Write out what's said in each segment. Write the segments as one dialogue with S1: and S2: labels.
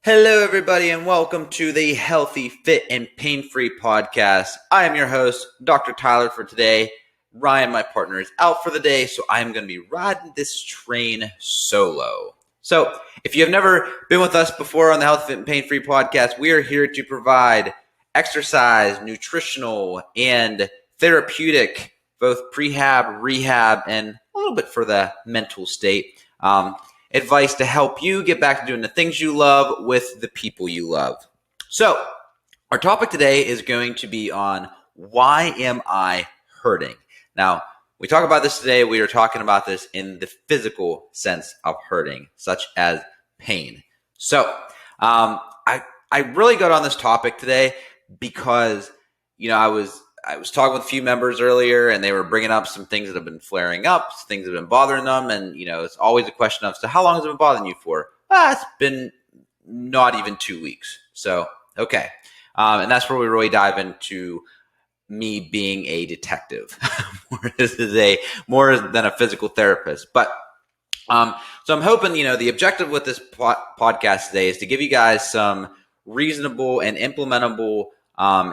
S1: Hello, everybody, and welcome to the Healthy, Fit, and Pain-Free podcast. I am your host, Dr. Tyler, for today. Ryan, my partner, is out for the day, so I'm going to be riding this train solo. So, if you have never been with us before on the Healthy, Fit, and Pain-Free podcast, we are here to provide exercise, nutritional, and therapeutic, both prehab, rehab, and a little bit for the mental state. Advice to help you get back to doing the things you love with the people you love. So, our topic today is going to be on why am I hurting? Now, we talk about this today. We are talking about this in the physical sense of hurting, such as pain. So, I really got on this topic today because, I was talking with a few members earlier, and they were bringing up some things that have been flaring up, things that have been bothering them. And, it's always a question of, so how long has it been bothering you for? It's been not even 2 weeks. So, okay. And that's where we really dive into me being a detective. This is more than a physical therapist. But so I'm hoping, the objective with this podcast today is to give you guys some reasonable and implementable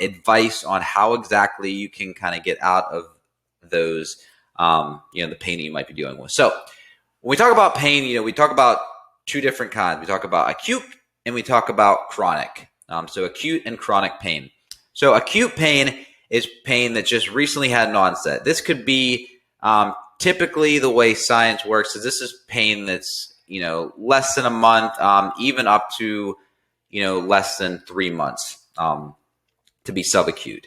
S1: advice on how exactly you can kind of get out of those, the pain that you might be dealing with. So when we talk about pain, we talk about two different kinds. We talk about acute and we talk about chronic. So acute and chronic pain. So acute pain is pain that just recently had an onset. This could be typically the way science works is this is pain that's, less than a month, even up to, less than 3 months. To be subacute.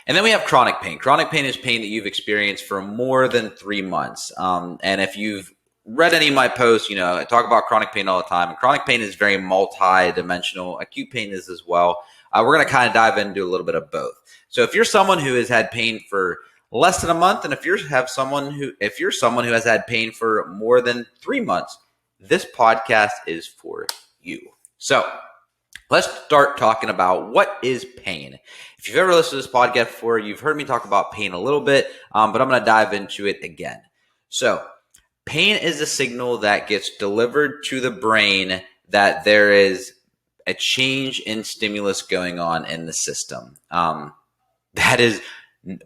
S1: And then we have chronic pain. Chronic pain is pain that you've experienced for more than 3 months. And if you've read any of my posts, I talk about chronic pain all the time. And chronic pain is very multi-dimensional. Acute pain is as well. We're going to kind of dive into a little bit of both. So if you're someone who has had pain for less than a month, and if you're someone who has had pain for more than 3 months, this podcast is for you. So let's start talking about what is pain. If you've ever listened to this podcast before, you've heard me talk about pain a little bit, but I'm going to dive into it again. So pain is a signal that gets delivered to the brain that there is a change in stimulus going on in the system. That is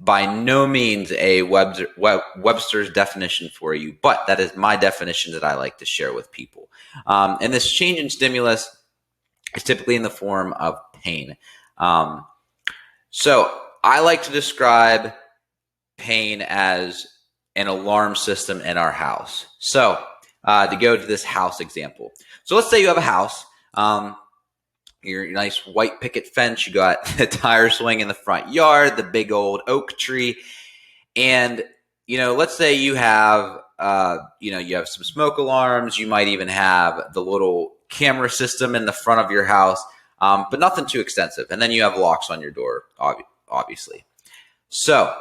S1: by no means a Webster's definition for you, but that is my definition that I like to share with people. And this change in stimulus is typically in the form of pain. So I like to describe pain as an alarm system in our house. So to go to this house example. So let's say you have a house, your nice white picket fence, you got the tire swing in the front yard, the big old oak tree. And, let's say you have, you have some smoke alarms. You might even have the little camera system in the front of your house, but nothing too extensive. And then you have locks on your door, obviously. So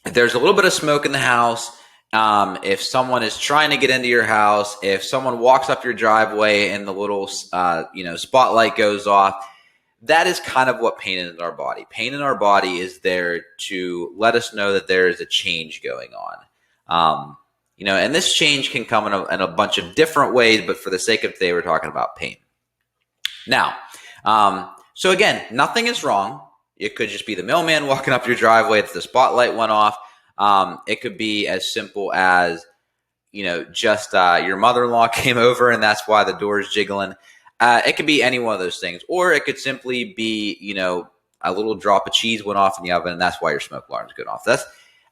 S1: if there's a little bit of smoke in the house, if someone is trying to get into your house, if someone walks up your driveway and the little, spotlight goes off, that is kind of what pain is in our body. Pain in our body is there to let us know that there is a change going on. And this change can come in a bunch of different ways, but for the sake of today, we're talking about pain. Now, so again, nothing is wrong. It could just be the mailman walking up your driveway if the spotlight went off. It could be as simple as, just your mother-in-law came over and that's why the door is jiggling. It could be any one of those things. Or it could simply be, a little drop of cheese went off in the oven and that's why your smoke alarm's going off.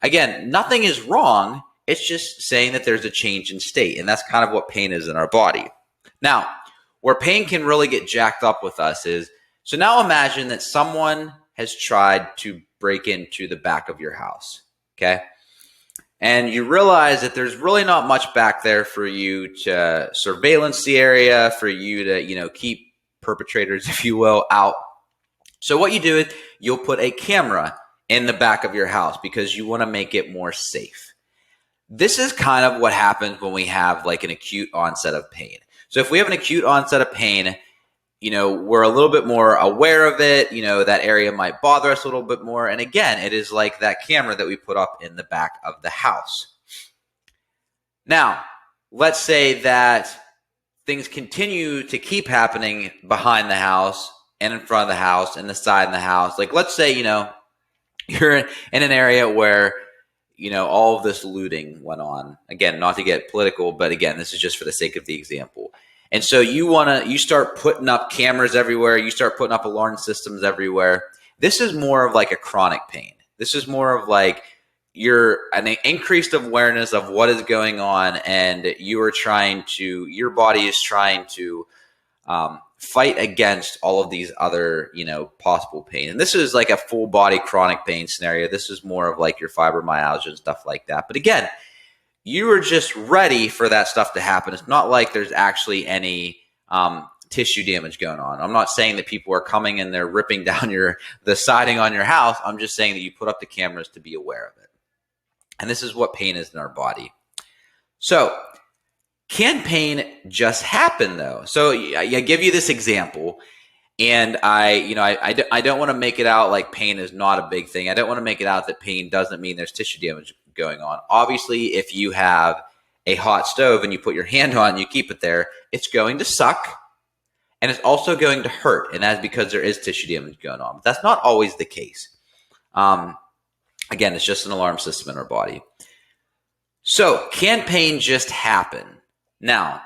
S1: Again, nothing is wrong. It's just saying that there's a change in state, and that's kind of what pain is in our body. Now, where pain can really get jacked up with us is, so now imagine that someone has tried to break into the back of your house, okay? And you realize that there's really not much back there for you to surveillance the area, for you to, keep perpetrators, if you will, out. So what you do is you'll put a camera in the back of your house because you want to make it more safe. This is kind of what happens when we have like an acute onset of pain. So if we have an acute onset of pain, we're a little bit more aware of it. That area might bother us a little bit more. And again, it is like that camera that we put up in the back of the house. Now, let's say that things continue to keep happening behind the house and in front of the house and the side of the house. Like, let's say, you're in an area where, all of this looting went on. Again, not to get political, but again, this is just for the sake of the example. And so you start putting up cameras everywhere. You start putting up alarm systems everywhere. This is more of like a chronic pain. This is more of like an increased awareness of what is going on, and your body is trying to fight against all of these other, possible pain. And this is like a full body chronic pain scenario. This is more of like your fibromyalgia and stuff like that. But again, you are just ready for that stuff to happen. It's not like there's actually any tissue damage going on. I'm not saying that people are coming and they're ripping down the siding on your house. I'm just saying that you put up the cameras to be aware of it. And this is what pain is in our body. So can pain just happen though? So I give you this example, and I don't want to make it out like pain is not a big thing. I don't want to make it out that pain doesn't mean there's tissue damage going on. Obviously, if you have a hot stove and you put your hand on it and you keep it there, it's going to suck, and it's also going to hurt. And that's because there is tissue damage going on. But that's not always the case. Again, it's just an alarm system in our body. So can pain just happen? Now,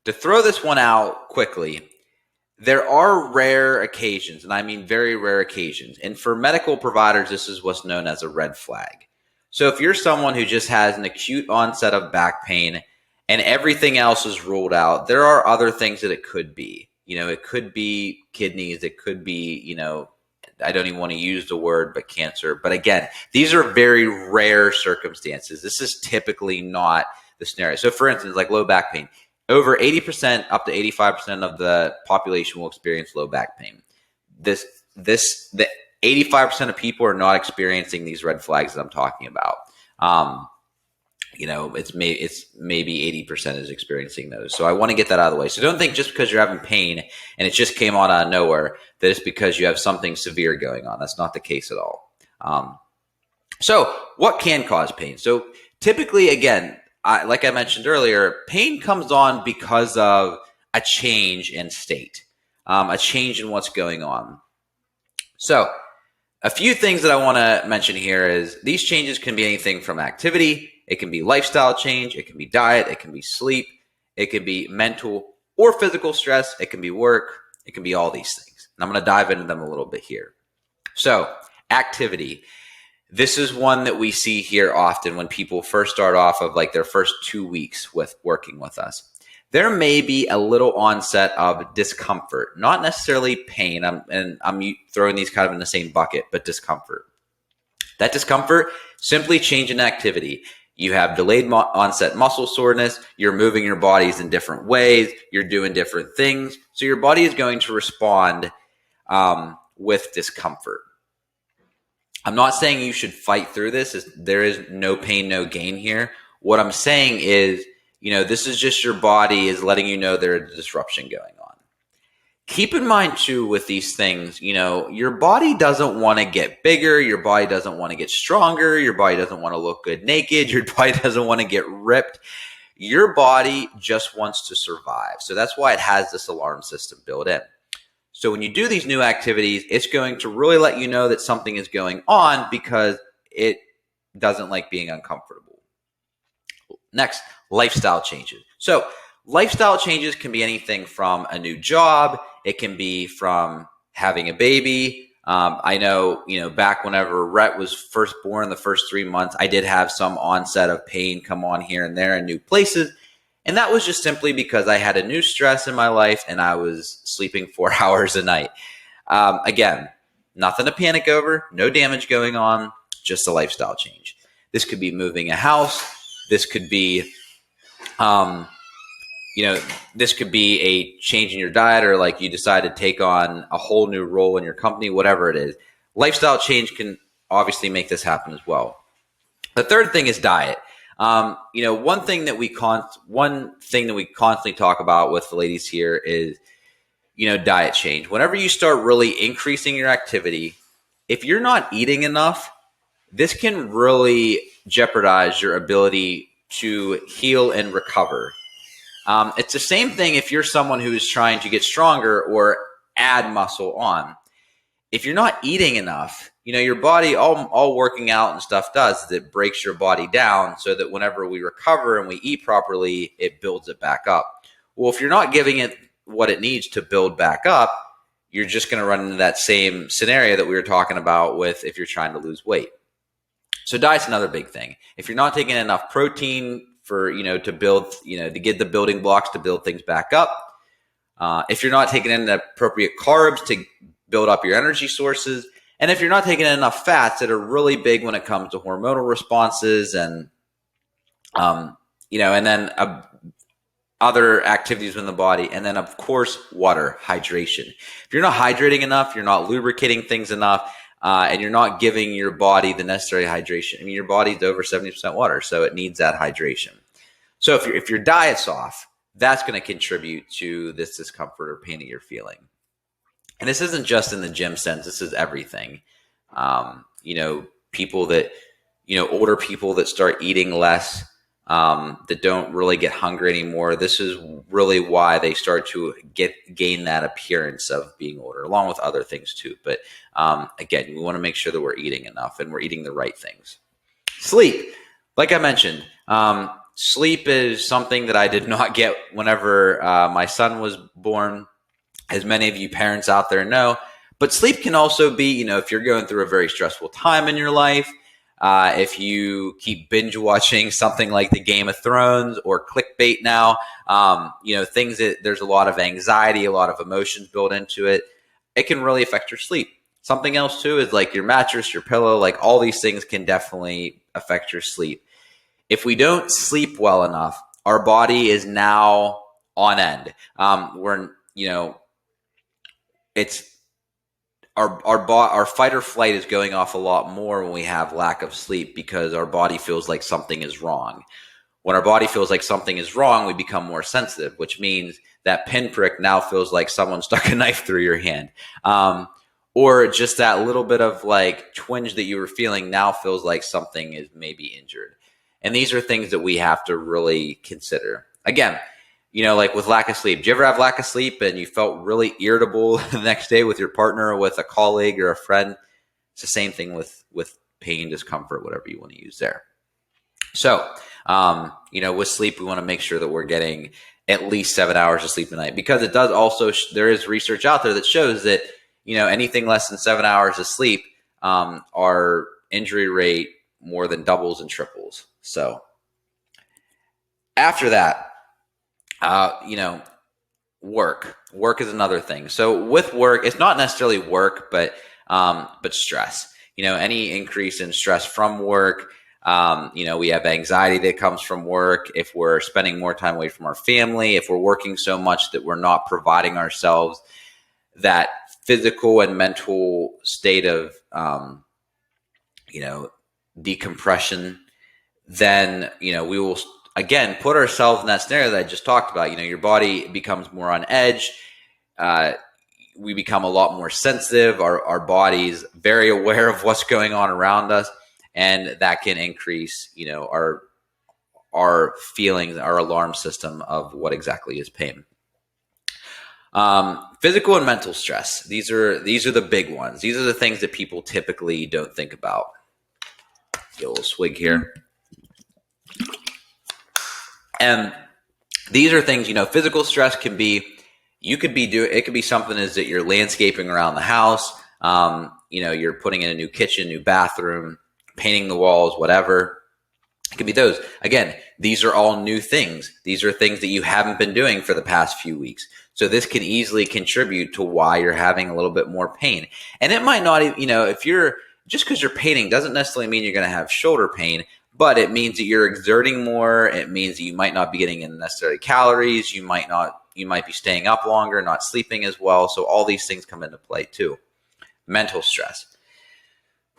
S1: to throw this one out quickly, there are rare occasions, and I mean very rare occasions. And for medical providers, this is what's known as a red flag. So if you're someone who just has an acute onset of back pain and everything else is ruled out, there are other things that it could be. It could be kidneys. It could be, I don't even want to use the word, but cancer. But again, these are very rare circumstances. This is typically not the scenario. So for instance, like low back pain, over 80% up to 85% of the population will experience low back pain. The 85% of people are not experiencing these red flags that I'm talking about. It's maybe 80% is experiencing those. So I want to get that out of the way. So don't think just because you're having pain and it just came on out of nowhere that it's because you have something severe going on. That's not the case at all. So what can cause pain? So typically, again, like I mentioned earlier, pain comes on because of a change in state, a change in what's going on. So a few things that I want to mention here is these changes can be anything from activity. It can be lifestyle change. It can be diet. It can be sleep. It can be mental or physical stress. It can be work. It can be all these things. And I'm going to dive into them a little bit here. So activity. This is one that we see here often when people first start off of like their first 2 weeks with working with us. There may be a little onset of discomfort, not necessarily pain. I'm throwing these kind of in the same bucket, but discomfort. That discomfort, simply change in activity. You have delayed onset muscle soreness. You're moving your bodies in different ways. You're doing different things. So your body is going to respond with discomfort. I'm not saying you should fight through this. There is no pain, no gain here. What I'm saying is, this is just your body is letting you know there's a disruption going on. Keep in mind too with these things, your body doesn't want to get bigger. Your body doesn't want to get stronger. Your body doesn't want to look good naked. Your body doesn't want to get ripped. Your body just wants to survive. So that's why it has this alarm system built in. So when you do these new activities, it's going to really let you know that something is going on because it doesn't like being uncomfortable. Next, lifestyle changes. So lifestyle changes can be anything from a new job. It can be from having a baby. I know, back whenever Rhett was first born, the first 3 months, I did have some onset of pain come on here and there in new places. And that was just simply because I had a new stress in my life and I was sleeping 4 hours a night. Again, nothing to panic over, no damage going on, just a lifestyle change. This could be moving a house. This could be, this could be a change in your diet, or like you decide to take on a whole new role in your company, whatever it is. Lifestyle change can obviously make this happen as well. The third thing is diet. One thing that we constantly talk about with the ladies here is, diet change. Whenever you start really increasing your activity, if you're not eating enough, this can really jeopardize your ability to heal and recover. It's the same thing if you're someone who is trying to get stronger or add muscle on. If you're not eating enough, your body, all working out and stuff does is it breaks your body down so that whenever we recover and we eat properly, it builds it back up. Well, if you're not giving it what it needs to build back up, you're just going to run into that same scenario that we were talking about with if you're trying to lose weight. So diet's another big thing. If you're not taking enough protein for, to build, to get the building blocks to build things back up, if you're not taking in the appropriate carbs to build up your energy sources, and if you're not taking in enough fats that are really big when it comes to hormonal responses and, and then other activities in the body, and then of course water, hydration. If you're not hydrating enough, you're not lubricating things enough, and you're not giving your body the necessary hydration. I mean, your body's over 70% water, so it needs that hydration. So if your diet's off, that's going to contribute to this discomfort or pain that you're feeling. And this isn't just in the gym sense. This is everything. People that, older people that start eating less, that don't really get hungry anymore. This is really why they start to gain that appearance of being older, along with other things too. But again, we want to make sure that we're eating enough and we're eating the right things. Sleep, like I mentioned, sleep is something that I did not get whenever my son was born, as many of you parents out there know. But sleep can also be, if you're going through a very stressful time in your life, if you keep binge watching something like the Game of Thrones or clickbait now, things that there's a lot of anxiety, a lot of emotions built into it, it can really affect your sleep. Something else too is like your mattress, your pillow, like all these things can definitely affect your sleep. If we don't sleep well enough, our body is now on end. It's our fight or flight is going off a lot more when we have lack of sleep because our body feels like something is wrong. When our body feels like something is wrong, we become more sensitive, which means that pinprick now feels like someone stuck a knife through your hand. Or just that little bit of like twinge that you were feeling now feels like something is maybe injured. And these are things that we have to really consider. Again, like with lack of sleep. Do you ever have lack of sleep and you felt really irritable the next day with your partner or with a colleague or a friend? It's the same thing with pain, discomfort, whatever you want to use there. So, with sleep, we want to make sure that we're getting at least 7 hours of sleep a night, because it does also, there is research out there that shows that, anything less than 7 hours of sleep, our injury rate more than doubles and triples. So after that, work is another thing. So with work, it's not necessarily work, but stress, any increase in stress from work, we have anxiety that comes from work. If we're spending more time away from our family, if we're working so much that we're not providing ourselves that physical and mental state of, decompression, then, we will again put ourselves in that scenario that I just talked about. Your body becomes more on edge. We become a lot more sensitive. Our body's very aware of what's going on around us, and that can increase, our feelings, our alarm system of what exactly is pain. Physical and mental stress. These are the big ones. These are the things that people typically don't think about. Get a little swig here. And these are things, physical stress can be, it could be something is that you're landscaping around the house. You're putting in a new kitchen, new bathroom, painting the walls, whatever. It could be those. Again, these are all new things. These are things that you haven't been doing for the past few weeks. So this can easily contribute to why you're having a little bit more pain. And it might not, just because you're painting doesn't necessarily mean you're going to have shoulder pain, but it means that you're exerting more. It means that you might not be getting in the necessary calories. You might be staying up longer, not sleeping as well. So all these things come into play too. Mental stress.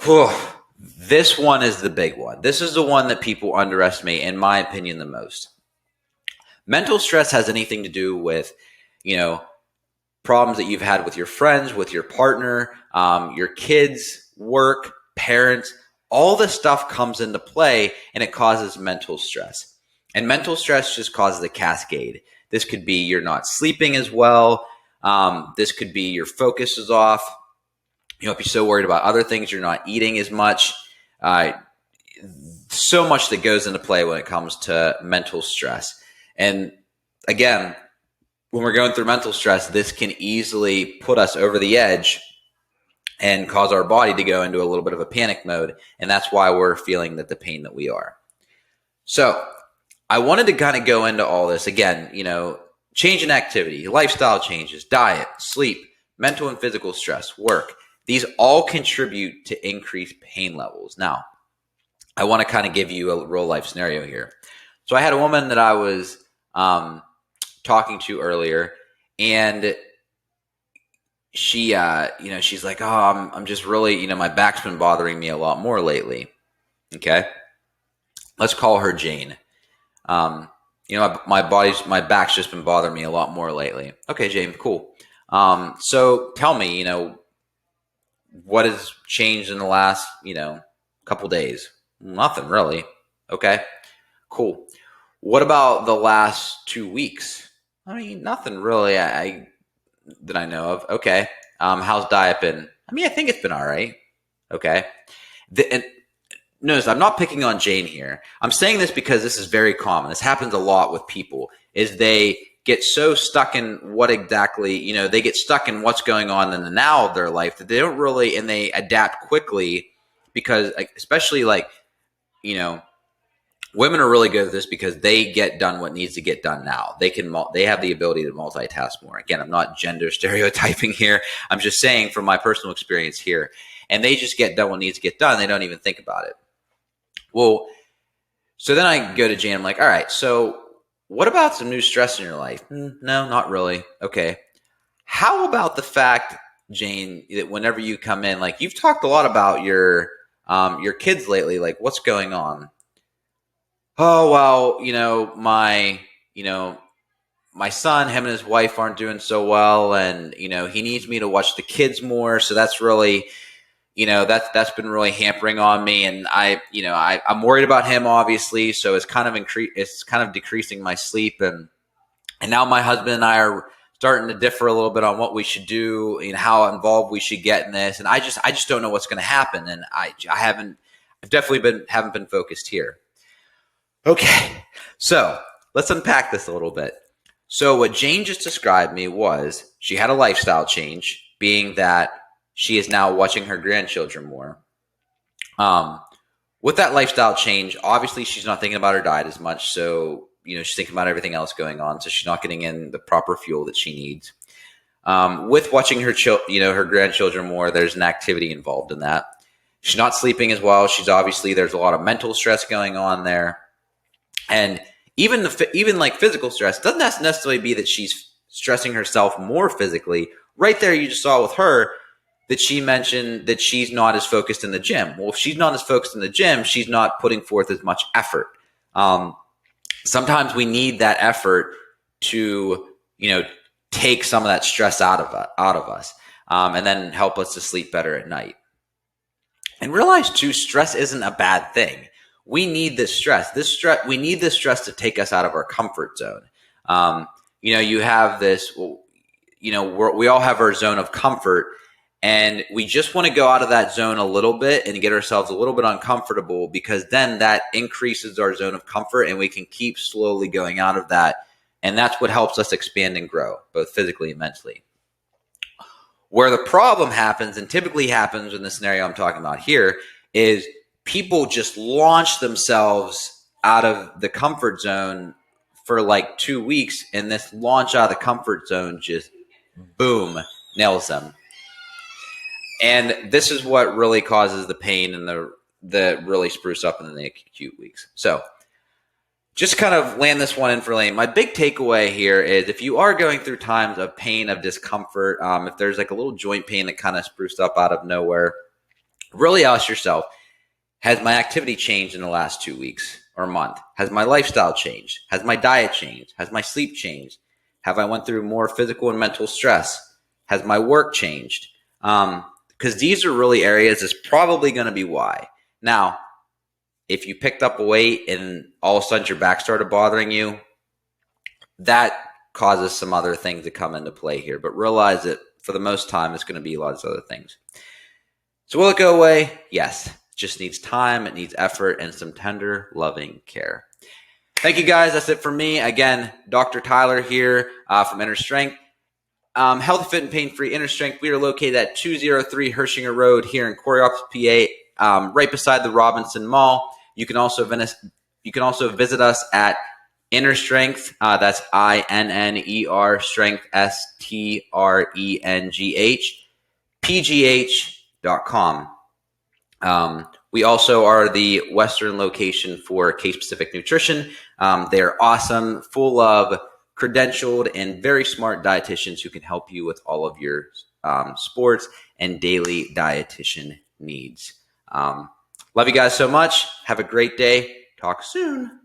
S1: Whew. This one is the big one. This is the one that people underestimate, in my opinion, the most. Mental stress has anything to do with, problems that you've had with your friends, with your partner, your kids, work, parents. All this stuff comes into play, and it causes mental stress. And mental stress just causes a cascade. This could be you're not sleeping as well. This could be your focus is off. You might be so worried about other things, you're not eating as much. So much that goes into play when it comes to mental stress. And again, when we're going through mental stress, this can easily put us over the edge and cause our body to go into a little bit of a panic mode. And that's why we're feeling the pain that we are. So I wanted to kind of go into all this again, change in activity, lifestyle changes, diet, sleep, mental and physical stress, work. These all contribute to increased pain levels. Now, I want to kind of give you a real life scenario here. So I had a woman that I was talking to earlier, and she, she's like, oh, I'm just really, my back's been bothering me a lot more lately. Okay. Let's call her Jane. My back's just been bothering me a lot more lately. Okay, Jane, cool. So tell me, what has changed in the last, couple days? Nothing really. Okay, cool. What about the last 2 weeks? I mean, nothing really that I know of. Okay. How's diet been? I mean, I think it's been all right. Okay. And notice I'm not picking on Jane here. I'm saying this because this is very common. This happens a lot with people, is they get so stuck in what exactly, they get stuck in what's going on in the now of their life that they don't really, and they adapt quickly because especially women are really good at this because they get done what needs to get done now. They have the ability to multitask more. Again, I'm not gender stereotyping here. I'm just saying from my personal experience here, and they just get done what needs to get done. They don't even think about it. Well, so then I go to Jane. I'm like, all right, so what about some new stress in your life? No, not really. Okay. How about the fact, Jane, that whenever you come in, like you've talked a lot about your kids lately, like what's going on? Oh, well, my son, him and his wife aren't doing so well, and, he needs me to watch the kids more. So that's really, that's been really hampering on me. And I'm worried about him, obviously. So it's kind of decreasing my sleep. And now my husband and I are starting to differ a little bit on what we should do and how involved we should get in this. And I just don't know what's going to happen. And I've definitely haven't been focused here. Okay. So let's unpack this a little bit. So what Jane just described me was she had a lifestyle change, being that she is now watching her grandchildren more. With that lifestyle change, obviously she's not thinking about her diet as much. So, she's thinking about everything else going on. So she's not getting in the proper fuel that she needs. With watching her her grandchildren more, there's an activity involved in that. She's not sleeping as well. There's a lot of mental stress going on there. And even like physical stress doesn't necessarily be that she's stressing herself more physically. Right there, you just saw with her that she mentioned that she's not as focused in the gym. Well, if she's not as focused in the gym, she's not putting forth as much effort. Sometimes we need that effort to, take some of that stress out of us, and then help us to sleep better at night. And realize too, stress isn't a bad thing. We need this stress. We need this stress to take us out of our comfort zone. You have this. We all have our zone of comfort, and we just want to go out of that zone a little bit and get ourselves a little bit uncomfortable, because then that increases our zone of comfort, and we can keep slowly going out of that, and that's what helps us expand and grow, both physically and mentally. Where the problem happens, and typically happens in the scenario I'm talking about here, is people just launch themselves out of the comfort zone for like 2 weeks, and this launch out of the comfort zone just, boom, nails them. And this is what really causes the pain and the really spruce up in the acute weeks. So just kind of land this one in for Lane. My big takeaway here is if you are going through times of pain, of discomfort, if there's like a little joint pain that kind of spruced up out of nowhere, really ask yourself, has my activity changed in the last 2 weeks or month? Has my lifestyle changed? Has my diet changed? Has my sleep changed? Have I went through more physical and mental stress? Has my work changed? Because these are really areas that's probably going to be why. Now, if you picked up a weight and all of a sudden your back started bothering you, that causes some other things to come into play here. But realize that for the most time, it's going to be lots of other things. So will it go away? Yes. It just needs time, it needs effort, and some tender, loving care. Thank you, guys. That's it for me. Again, Dr. Tyler here from Inner Strength. Healthy, fit, and pain-free Inner Strength. We are located at 203 Hershinger Road here in Coraopolis, PA, right beside the Robinson Mall. You can also visit us at Inner Strength. That's INNER Strength STRENGH PGH.com. We also are the Western location for Case-Specific Nutrition. They're awesome, full of credentialed and very smart dietitians who can help you with all of your sports and daily dietitian needs. Love you guys so much. Have a great day. Talk soon.